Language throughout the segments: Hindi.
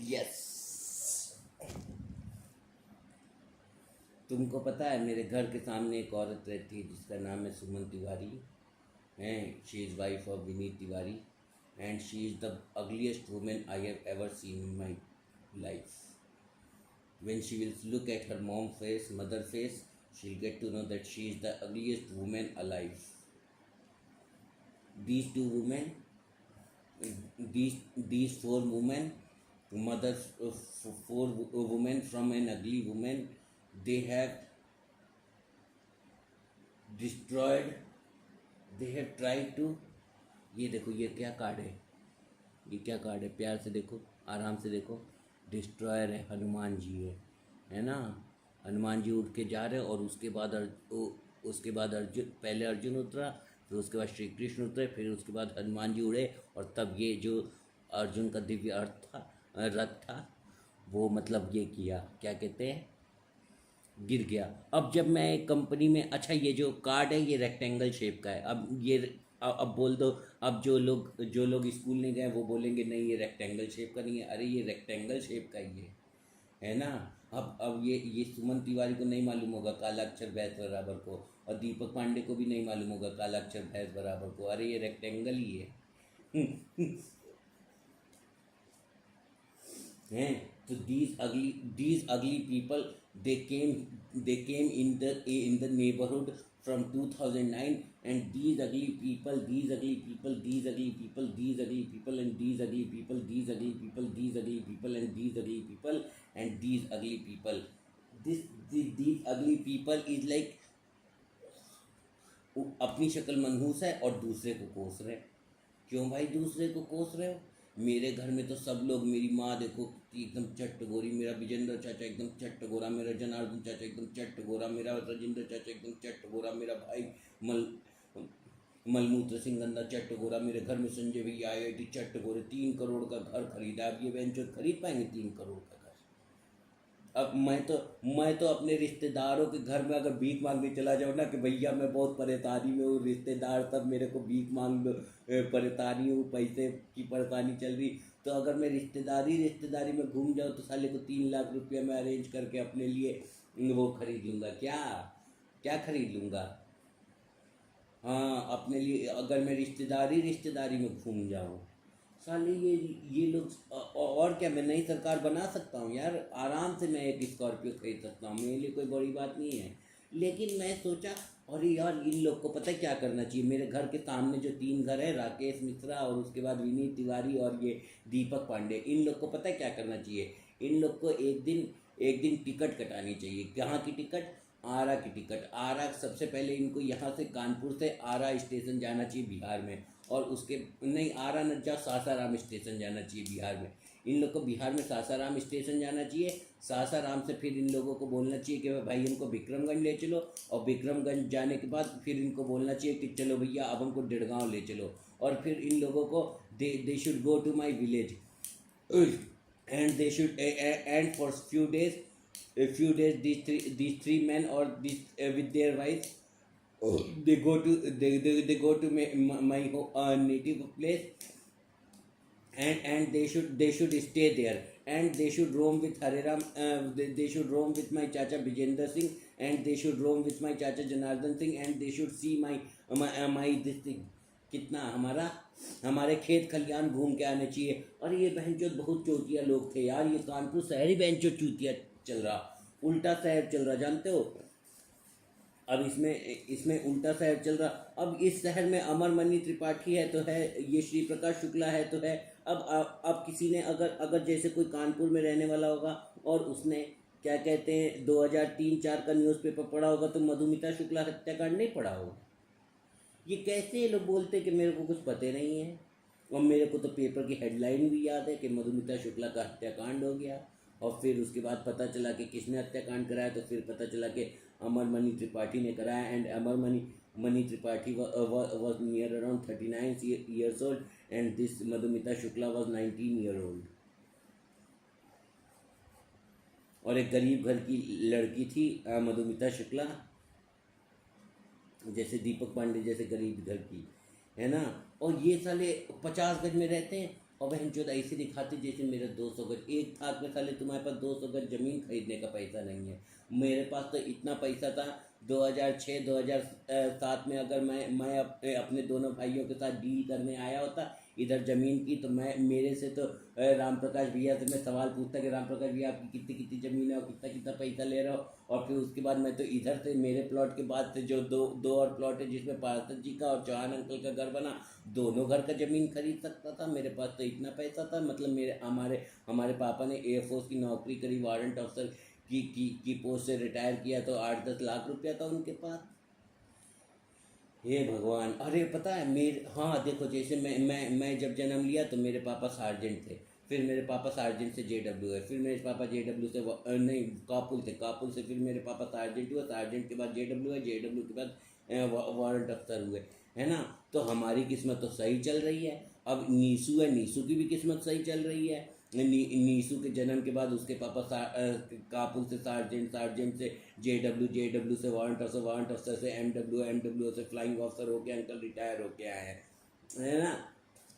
यस। तुमको पता है मेरे घर के सामने एक औरत रहती है जिसका नाम है सुमन तिवारी। हैं, she is wife of Vineet Tiwari and she is the ugliest women I have ever seen in my life. When she will look at her mom face, mother face, she'll get to know that she is the ugliest woman alive. These two women, these four women, mothers, four women from an ugly woman, they have destroyed, they have tried to. ये देखो, ये क्या कार्ड है, ये क्या कार्ड है, प्यार से देखो, आराम से देखो. डिस्ट्रॉयर है, हनुमान जी है ना. हनुमान जी उठ के जा रहे और उसके बाद अर्जुन, पहले अर्जुन उतरा, फिर उसके बाद श्री कृष्ण उतरे, फिर उसके बाद हनुमान जी उड़े और तब ये जो अर्जुन का दिव्य रथ था वो मतलब ये किया, क्या कहते हैं, गिर गया. अब जब मैं एक कंपनी में, अच्छा ये जो कार्ड है ये रेक्टेंगल शेप का है. अब बोल दो, अब जो लोग स्कूल नहीं गए वो बोलेंगे नहीं ये रेक्टेंगल शेप का नहीं है. अरे ये रेक्टेंगल शेप का ही है ना. अब ये सुमन तिवारी को नहीं मालूम होगा काला अक्षर भैंस बराबर को, और दीपक पांडे को भी नहीं मालूम होगा काला अक्षर भैंस बराबर को. अरे ये रेक्टेंगल ही है. हैं. तो these ugly people, they came in the neighborhood from 2009, and these ugly people and these ugly people and these ugly people and these ugly people and these ugly people and these ugly people, these ugly people is like अपनी शक्ल मनहूस है और दूसरे को कोस रहे. क्यों भाई दूसरे को कोस रहे हो? मेरे घर में तो सब लोग, मेरी माँ देखो एकदम चट्ट गोरी, मेरा विजेंद्र चाचा एकदम चट्ट गोरा, मेरा जनार्दन चाचा एकदम चट्ट गोरा, मेरा राजेंद्र चाचा एकदम चट्ट गोरा, मेरा भाई मलमूत्र सिंह गंदा चट्ट गोरा, मेरे घर में संजय भैया आए थे चट्ट गोरे. 3 करोड़ का घर खरीदा. अब ये वेंचर खरीद पाएंगे 3 करोड़ का घर? अब मैं तो अपने रिश्तेदारों के घर में अगर भीख मांगने चला जाऊँ ना कि भैया मैं बहुत परेशानी में हूँ, रिश्तेदार सब मेरे को भीख मांग दो, परेशानी हूँ, पैसे की परेशानी चल रही, तो अगर मैं रिश्तेदारी में घूम जाऊँ तो साले को 3 लाख रुपया मैं अरेंज करके अपने लिए वो खरीद लूँगा. क्या खरीद लूँगा? हाँ, अपने लिए अगर मैं रिश्तेदारी में घूम जाऊँ. साले ये लोग, और क्या, मैं नई सरकार बना सकता हूँ यार, आराम से मैं एक स्कॉर्पियो खरीद सकता हूँ, मेरे लिए कोई बड़ी बात नहीं है. लेकिन मैं सोचा अरे यार इन लोग को पता है क्या करना चाहिए. मेरे घर के सामने जो 3 घर है, राकेश मिश्रा और उसके बाद विनीत तिवारी और ये दीपक पांडे, इन लोग को पता है क्या करना चाहिए. इन लोग को एक दिन टिकट कटानी चाहिए. कहाँ की टिकट? आरा की टिकट. आरा सबसे पहले इनको यहाँ से कानपुर से आरा स्टेशन जाना चाहिए बिहार में, और उसके नहीं, आरा न जा, सासाराम स्टेशन जाना चाहिए बिहार में. इन लोग को बिहार में सासाराम स्टेशन जाना चाहिए. सासाराम से फिर इन लोगों को बोलना चाहिए कि भाई हमको विक्रमगंज ले चलो, और विक्रमगंज जाने के बाद फिर इनको बोलना चाहिए कि चलो भैया अब हमको डेढ़गांव ले चलो, और फिर इन लोगों को they should go to my village and they should and for few days these three men or these with their wives, they go to my native place, and they should stay there, and they should roam with Hariram, they should roam with my chacha Vijender Singh, and they should roam with my chacha Janardhan Singh, and they should see my this thing. कितना हमारे खेत खलियान घूम के आने चाहिए. और ये बहनचोद बहुत चोटिया लोग थे यार. ये कानपुर शहर ही बहनचोद चूतिया चल रहा, उल्टा शहर चल रहा, जानते हो. अब इसमें उल्टा शहर चल रहा. अब इस शहर में अमरमणि त्रिपाठी है तो है, ये श्री प्रकाश शुक्ला है तो है. अब किसी ने अगर जैसे कोई कानपुर में रहने वाला होगा और उसने क्या कहते हैं 2003-4 का न्यूज़पेपर पढ़ा होगा तो मधुमिता शुक्ला हत्याकांड नहीं पढ़ा होगा. ये कैसे ये लोग बोलते कि मेरे को कुछ पता नहीं है. और मेरे को तो पेपर की हेडलाइन भी याद है कि मधुमिता शुक्ला का हत्याकांड हो गया, और फिर उसके बाद पता चला कि किसने हत्याकांड कराया, तो फिर पता चला कि अमरमणि त्रिपाठी ने कराया. And Amarmani Tripathi was near around 39 years old, and this Madhumita Shukla was 19 year old. और एक गरीब घर की लड़की थी मधुमिता शुक्ला, जैसे दीपक पांडे जैसे गरीब घर की, है ना. और ये साले 50 गज में रहते हैं और बहन चोद ऐसे दिखाते जैसे मेरे 200 गज एक था में, साले तुम्हारे पास 200 गज ज़मीन खरीदने का पैसा नहीं है। मेरे पास तो इतना पैसा था 2006 2007 में, अगर मैं अपने दोनों भाइयों के साथ डील करने आया होता इधर ज़मीन की, तो मैं मेरे से तो राम प्रकाश भैया से मैं सवाल पूछता कि राम प्रकाश भैया आपकी कितनी कितनी ज़मीन है और कितना कितना पैसा ले रहे हो, और फिर उसके बाद मैं तो इधर से मेरे प्लॉट के बाद से जो दो और प्लॉट है जिसमें पार्षद जी का और चौहान अंकल का घर बना, दोनों घर का ज़मीन खरीद सकता था। मेरे पास तो इतना पैसा था, मतलब मेरे हमारे पापा ने एयरफोर्स की नौकरी करी, वारंट ऑफिसर की पोस्ट से रिटायर किया, तो 8-10 लाख रुपया था उनके पास। हे भगवान। अरे पता है मेरे, हाँ देखो, जैसे मैं जब जन्म लिया तो मेरे पापा सार्जेंट थे, फिर मेरे पापा सार्जेंट से जेडब्ल्यू है, फिर मेरे पापा जेडब्ल्यू से नहीं कापुल थे, कापुल से फिर मेरे पापा सार्जेंट हुए, सार्जेंट के बाद जेडब्ल्यू है, जेडब्ल्यू के बाद वारंट अफसर हुए, है ना। तो हमारी किस्मत तो सही चल रही है। अब नीसू है, नीसू की भी किस्मत सही चल रही है। नीसू के जन्म के बाद उसके पापा कापुल से सार्जेंट, सार्जेंट से जेडब्ल्यू से वारंट अफसर, वारंट अफसर से एमडब्ल्यू से फ्लाइंग ऑफिसर होके अंकल रिटायर होके आए हैं, है ना।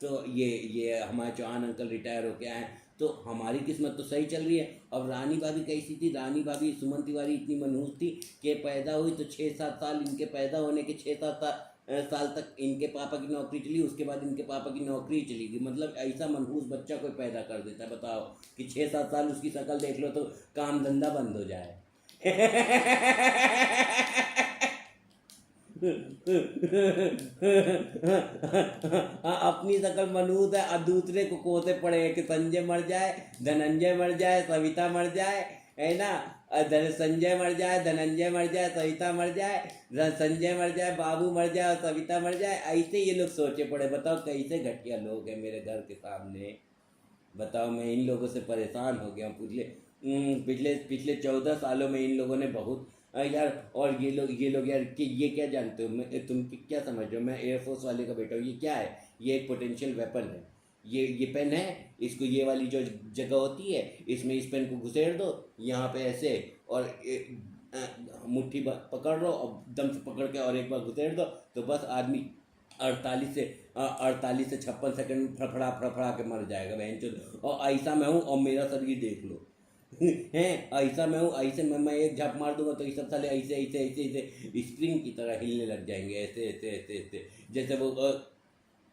तो ये हमारे चौहान अंकल रिटायर होके आए हैं, तो हमारी किस्मत तो सही चल रही है। अब रानी भाभी कैसी थी, रानी भाभी सुमन तिवारी इतनी मनहूस थी कि पैदा हुई तो 6-7 साल, इनके पैदा होने के 6-7 साल तक इनके पापा की नौकरी चली, उसके बाद इनके पापा की नौकरी चली गई। मतलब ऐसा मनहूस बच्चा कोई पैदा कर देता है, बताओ कि 6-7 साल उसकी शक्ल देख लो तो काम धंधा बंद हो जाए। अपनी शक्ल मनहूस है और दूसरे को कोसे पड़े हैं कि संजय मर जाए, धनंजय मर जाए, सविता मर जाए, है ना। संजय मर जाए, धनंजय मर जाए, सविता मर जाए, संजय मर जाए, बाबू मर जाए और सविता मर जाए, ऐसे ये लोग सोचे पड़े। बताओ कैसे घटिया लोग हैं मेरे घर के सामने। बताओ, मैं इन लोगों से परेशान हो गया हूँ। पिछले 14 सालों में इन लोगों ने बहुत यार। और ये लोग यार कि ये क्या जानते हो, तुम क्या समझ रहे हो, मैं एयरफोर्स वाले का बेटा हूँ। ये क्या है, ये एक पोटेंशियल वेपन है। ये पेन है, इसको ये वाली जो जगह होती है इसमें इस पेन को घुसेड़ दो यहाँ पे ऐसे, और मुट्ठी पकड़ लो और दम से पकड़ के और एक बार घुसेड़ दो, तो बस आदमी 48 से 56 सेकंड फड़फड़ा फड़फड़ा के मर जाएगा बहन चोद। और ऐसा मैं हूँ और मेरा शरीर देख लो। हैं, ऐसा मैं हूँ, ऐसे मैं एक झप मार दूंगा तो ये सब साले ऐसे ऐसे ऐसे ऐसे स्प्रिंग की तरह हिलने लग जाएंगे, ऐसे ऐसे ऐसे ऐसे, जैसे वो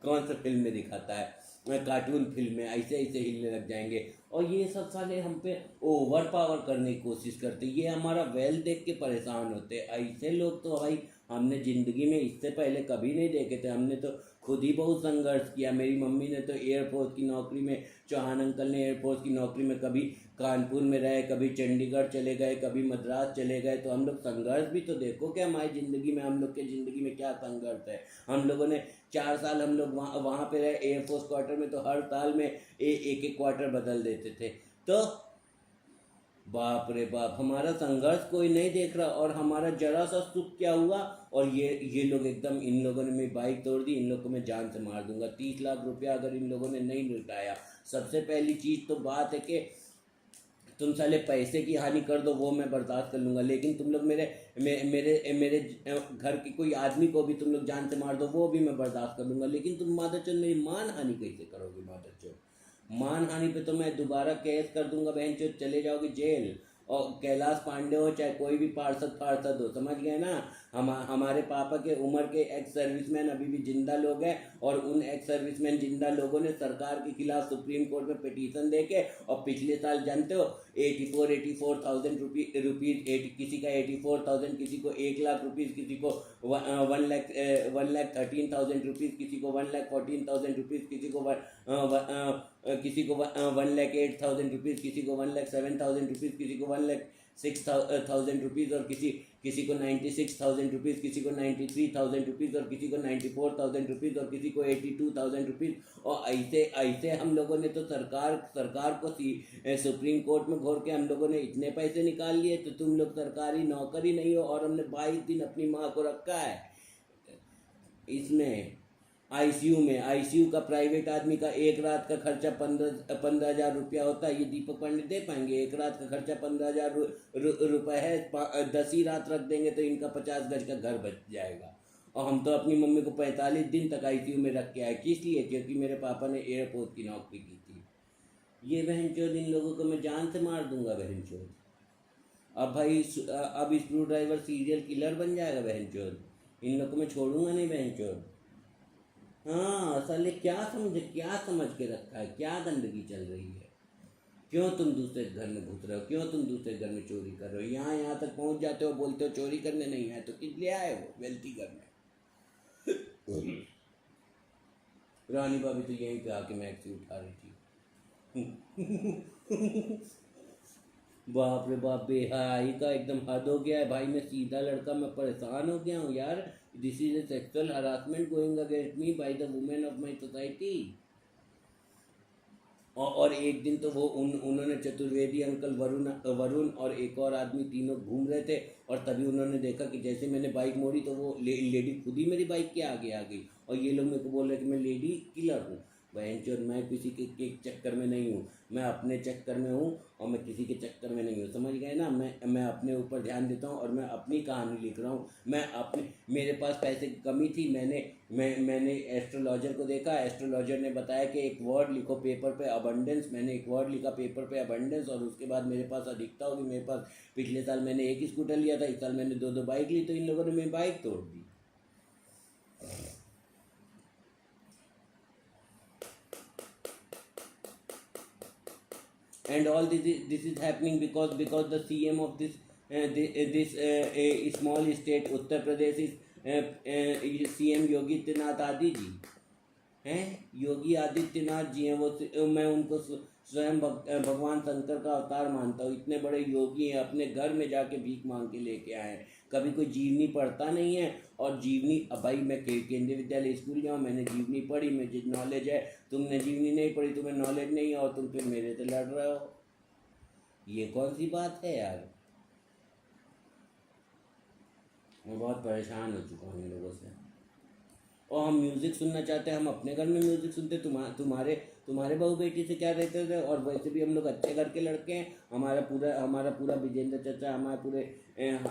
कौन सा फिल्म में दिखाता है, कार्टून फिल्म में, ऐसे ऐसे हिलने लग जाएंगे। और ये सब साले हम पे ओवर पावर करने की कोशिश करते, ये हमारा वेल देख के परेशान होते। ऐसे लोग तो भाई हमने ज़िंदगी में इससे पहले कभी नहीं देखे थे। हमने तो खुद ही बहुत संघर्ष किया। मेरी मम्मी ने तो एयरफोर्स की नौकरी में, चौहान अंकल ने एयरफोर्स की नौकरी में कभी कानपुर में रहे, कभी चंडीगढ़ चले गए, कभी मद्रास चले गए। तो हम लोग संघर्ष भी तो देखो कि हमारी ज़िंदगी में, हम लोग के ज़िंदगी में क्या संघर्ष है। हम लोगों ने 4 साल हम लोग वहाँ पे रहे एयरफोर्स क्वार्टर में, तो हर साल में एक एक क्वार्टर बदल देते थे। तो बाप रे बाप, हमारा संघर्ष कोई नहीं देख रहा, और हमारा जरा सा सुख क्या हुआ। और ये लोग एकदम, इन लोगों ने मेरी बाइक तोड़ दी, इन लोग को मैं जान से मार दूंगा। 30 लाख रुपया अगर इन लोगों ने नहीं लुटाया, सबसे पहली चीज़ तो बात है कि तुम साले पैसे की हानि कर दो वो मैं बर्दाश्त कर लूँगा, लेकिन तुम लोग मेरे घर के कोई आदमी को भी तुम लोग जान से मार दो वो भी मैं बर्दाश्त कर लूँगा, लेकिन तुम मादरचोद मेरी मान हानि कैसे करोगे। मादरचोद मान हानि पे तो मैं दोबारा केस कर दूंगा बहन चोद, चले जाओगे जेल। और कैलाश पांडे हो चाहे कोई भी पार्षद हो, समझ गए ना। हमारे पापा के उम्र के एक्स सर्विसमैन अभी भी जिंदा लोग हैं, और उन एक्स सर्विसमैन जिंदा लोगों ने सरकार के खिलाफ सुप्रीम कोर्ट में पिटीशन देके, और पिछले साल जानते हो 84,000 रुपीज़, किसी का 84,000, किसी को 1,00,000 रुपीज़, किसी को 1,13,000 रुपीज़, किसी को 1,14,000 रुपीज़, किसी को 1,08,000 रुपीज़, किसी को 1,07,000 रुपीज़, किसी को 1,06,000 रुपीज़, और किसी को 96,000 रुपीज़, किसी को 93,000 रुपीज़, और किसी को 94,000 रुपीज़, और किसी को 82,000 रुपीज़। और ऐसे हम लोगों ने तो सरकार को सुप्रीम कोर्ट में घोर के हम लोगों ने इतने पैसे निकाल लिए। तो तुम लोग सरकारी नौकरी नहीं हो, और हमने 22 दिन अपनी माँ को रखा है इसमें आईसीयू का। प्राइवेट आदमी का एक रात का खर्चा 15,000 रुपया होता है। ये दीपक पांडे दे पाएंगे? एक रात का खर्चा 15,000 रुपये है, 10 ही रात रख देंगे तो इनका 50 गज का घर बच जाएगा। और हम तो अपनी मम्मी को 45 दिन तक आईसीयू में रख के आए। किस लिए? क्योंकि मेरे पापा ने एयरपोर्ट की नौकरी की थी। ये बहनचोद इन लोगों को मैं जान से मार दूंगा बहनचोद। अब भाई अब स्क्रू ड्राइवर सीरियल किलर बन जाएगा बहनचोद। इन लोग को मैं छोड़ूंगा नहीं बहनचोद। हाँ साले क्या समझ के रखा है, क्या गंदगी चल रही है? क्यों तुम दूसरे घर में घुस रहे हो? क्यों तुम दूसरे घर में चोरी कर रहे हो? यहाँ तक पहुँच जाते हो, बोलते हो चोरी करने नहीं आए, तो किस लिए आए हो वेल्थी घर में? रानी भाभी तो यहीं पे आके मैक्सी उठा रही थी। बाप रे बाप, बेहयाई का एकदम हद हो गया है भाई। मैं सीधा लड़का, मैं परेशान हो गया हूँ यार। This is a sexual harassment going against me by the women of my society. और एक दिन तो वो उन्होंने चतुर्वेदी अंकल वरुण और एक और आदमी, तीनों घूम रहे थे, और तभी उन्होंने देखा कि जैसे मैंने बाइक मोड़ी तो वो लेडी खुद ही मेरी बाइक के आगे आ गई। और ये लोग मेरे को बोल रहे कि मैं लेडी किलर हूँ। बहनचोद, मैं किसी के चक्कर में नहीं हूँ, मैं अपने चक्कर में हूँ, और मैं किसी के चक्कर में नहीं हूँ। समझ गए ना? मैं अपने ऊपर ध्यान देता हूँ और मैं अपनी कहानी लिख रहा हूँ। मैं अपने मेरे पास पैसे की कमी थी, मैंने एस्ट्रोलॉजर को देखा। एस्ट्रोलॉजर ने बताया कि एक वर्ड लिखो पेपर पे, अबंडेंस। मैंने एक वर्ड लिखा पेपर पे, अबंडेंस, और उसके बाद मेरे पास अधिकता होगी। मेरे पास पिछले साल मैंने एक ही स्कूटर लिया था, इस साल मैंने 2 बाइक ली, तो इन लोगों ने मेरी बाइक तोड़ दी। And all this is happening because the CM of this small state Uttar Pradesh is CM Yogi Adityanath ji हैं। योगी आदित्यनाथ जी हैं वो। मैं उनको स्वयं भगवान शंकर का अवतार मानता हूँ। इतने बड़े योगी हैं, अपने घर में जाके भीख मांग के लेके आए हैं। कभी कोई जीवनी पढ़ता नहीं है। और जीवनी, अब भाई मैं केंद्रीय विद्यालय स्कूल गया हूँ, मैंने जीवनी पढ़ी, मुझे नॉलेज है। तुमने जीवनी नहीं पढ़ी, तुम्हें नॉलेज नहीं है, और तुम फिर मेरे से लड़ रहे हो। ये कौन सी बात है यार? मैं बहुत परेशान हो चुका हूँ इन लोगों से। और हम म्यूज़िक सुनना चाहते हैं, हम अपने घर में म्यूज़िक सुनते। तुम्हारे बहू बेटी से क्या रहते थे? और वैसे भी हम लोग अच्छे घर के लड़के हैं। हमारा पूरा विजेंद्र चाचा, हमारे पूरे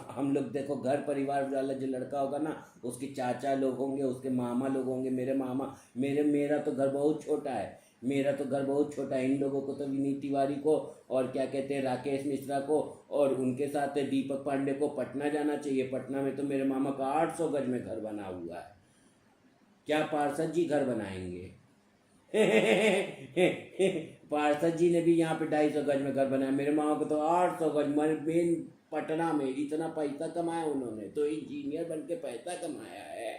हम लोग देखो, घर परिवार वाला जो लड़का होगा ना, उसके चाचा लोग होंगे, उसके मामा लोग होंगे, मेरा तो घर बहुत छोटा है। इन लोगों को तो विनीत तिवारी को, और क्या कहते हैं, राकेश मिश्रा को, और उनके साथ दीपक पांडे को पटना जाना चाहिए। पटना में तो मेरे मामा का 800 गज में घर बना हुआ है। क्या पार्षद जी घर बनाएंगे? पार्षद जी ने भी यहाँ पे 250 गज में घर बनाया। मेरे मामा को तो 800 गज मेन पटना में। इतना पैसा कमाया उन्होंने, तो इंजीनियर बन के पैसा कमाया है।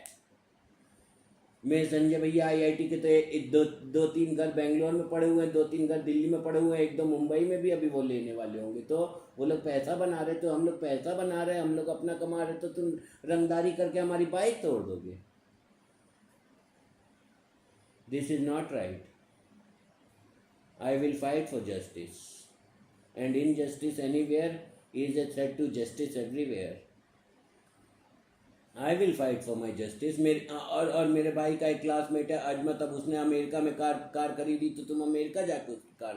मेरे संजय भैया IIT के तो 2-3 घर बेंगलोर में पड़े हुए हैं, 2-3 घर दिल्ली में पड़े हुए हैं, 1-2 मुंबई में भी अभी वो लेने वाले होंगे। तो वो लोग पैसा बना रहे, तो हम लोग पैसा बना रहे, हम लोग अपना कमा रहे, तो तुम रंगदारी करके हमारी बाइक तोड़ दोगे। This is not right. I will fight for justice. And injustice anywhere is a threat to justice everywhere. I will fight for my justice. और मेरे भाई का एक क्लासमेट है अजमत, अब उसने अमेरिका में कार खरीदी, तो तुम अमेरिका जाकर उसकी कार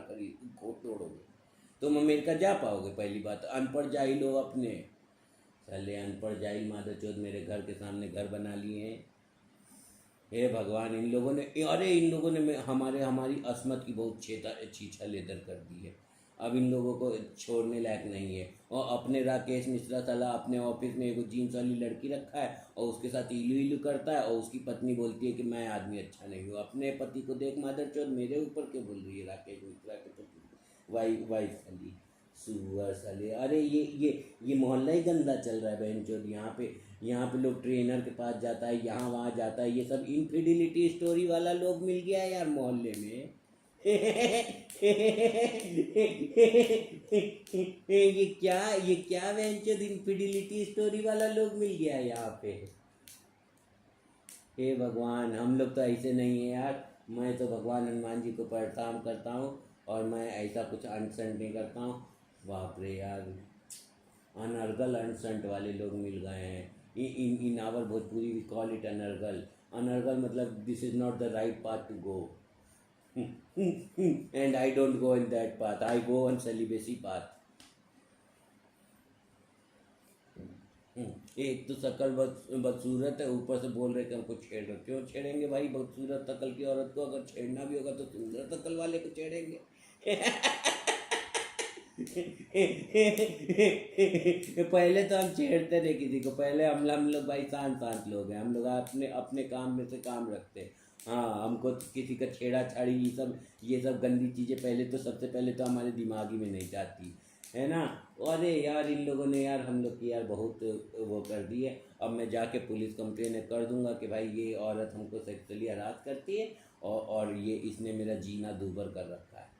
तोड़ोगे? तुम अमेरिका जा पाओगे? पहली बात, अनपढ़ जाहिल हो अपने। साले अनपढ़ जाहिल मादरचोद मेरे घर के सामने घर बना लिए हैं। हे भगवान, इन लोगों ने हमारी अस्मत की बहुत छीछा लेदर कर दी है। अब इन लोगों को छोड़ने लायक नहीं है। और अपने राकेश मिश्रा साला अपने ऑफिस में एक जीन्स वाली लड़की रखा है, और उसके साथ इलू करता है, और उसकी पत्नी बोलती है कि मैं आदमी अच्छा नहीं हूँ। अपने पति को देख मादरचोद, मेरे ऊपर क्यों बोल रही है? राकेश मिश्रा के पति वाइफ साली, सुअर साले। अरे ये मोहल्ला ही गंदा चल रहा है बहनचोद। यहाँ पे लोग ट्रेनर के पास जाता है, यहाँ वहाँ जाता है। ये सब इनफिडिलिटी स्टोरी वाला लोग मिल गया है यार मोहल्ले में। ये क्या बहनचोद इनफिडिलिटी स्टोरी वाला लोग मिल गया है यहाँ पे। हे भगवान, हम लोग तो ऐसे नहीं है यार। मैं तो भगवान हनुमान जी को प्रणाम करता हूँ, और मैं ऐसा कुछ अनसंट नहीं करता हूँ। बाप रे यार, अनर्गल अनसंट वाले लोग मिल गए हैं। In our Bhojpuri we call it अनर्गल मतलब this is not the right path to go. And I don't go in that path, I go on celibacy path. एक तो शकल बदसूरत है, ऊपर से बोल रहे कि हमको छेड़ रहे। क्यों छेड़ेंगे भाई? बदसूरत शकल की औरत को अगर छेड़ना भी होगा तो सुंदर शकल वाले को छेड़ेंगे। पहले तो हम छेड़ते नहीं किसी को, पहले हम लोग भाई शांत शांत लोग हैं, हम लोग अपने अपने काम में से काम रखते हैं। हाँ, हमको तो किसी का छेड़ा छाड़ी ये सब गंदी चीज़ें पहले तो सबसे पहले तो हमारे दिमाग ही में नहीं जाती है ना। अरे यार, इन लोगों ने यार हम लोग की यार बहुत वो कर दी है। अब मैं जाके पुलिस कंप्लेन कर दूंगा कि भाई ये औरत हमको सेक्सुअली हरास करती है और ये इसने मेरा जीना दूभर कर रखा है।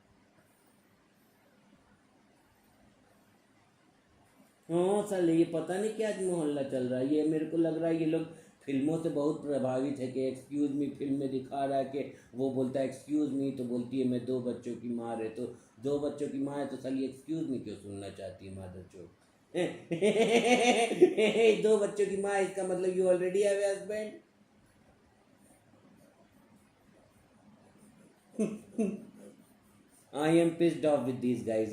हाँ साले, ये पता नहीं क्या मोहल्ला चल रहा है। ये मेरे को लग रहा है ये लोग फिल्मों से बहुत प्रभावित है कि एक्सक्यूज़ मी फिल्म में दिखा रहा है कि वो बोलता है एक्सक्यूज़ मी तो बोलती है मैं 2 बच्चों की माँ है, तो 2 बच्चों की माँ है तो साली एक्सक्यूज़ मी क्यों सुनना चाहती है मादर चोद? 2 बच्चों की माँ है, इसका मतलब you already have a husband. I am pissed off with these guys,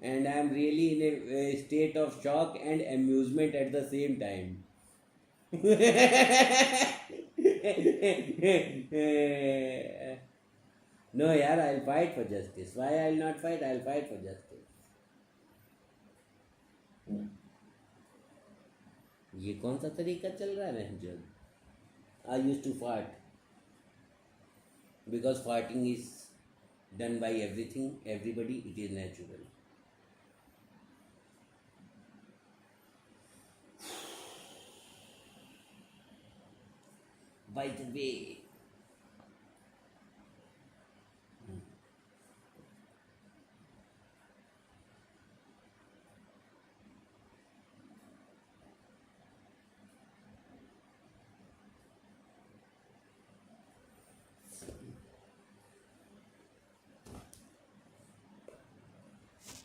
and I am really in a state of shock and amusement at the same time. No, yaar, I'll fight for justice. Why I'll not fight? I'll fight for justice. ये कौन सा तरीका चल रहा है महजन? I used to fart because farting is done by everybody. It is natural. By the way,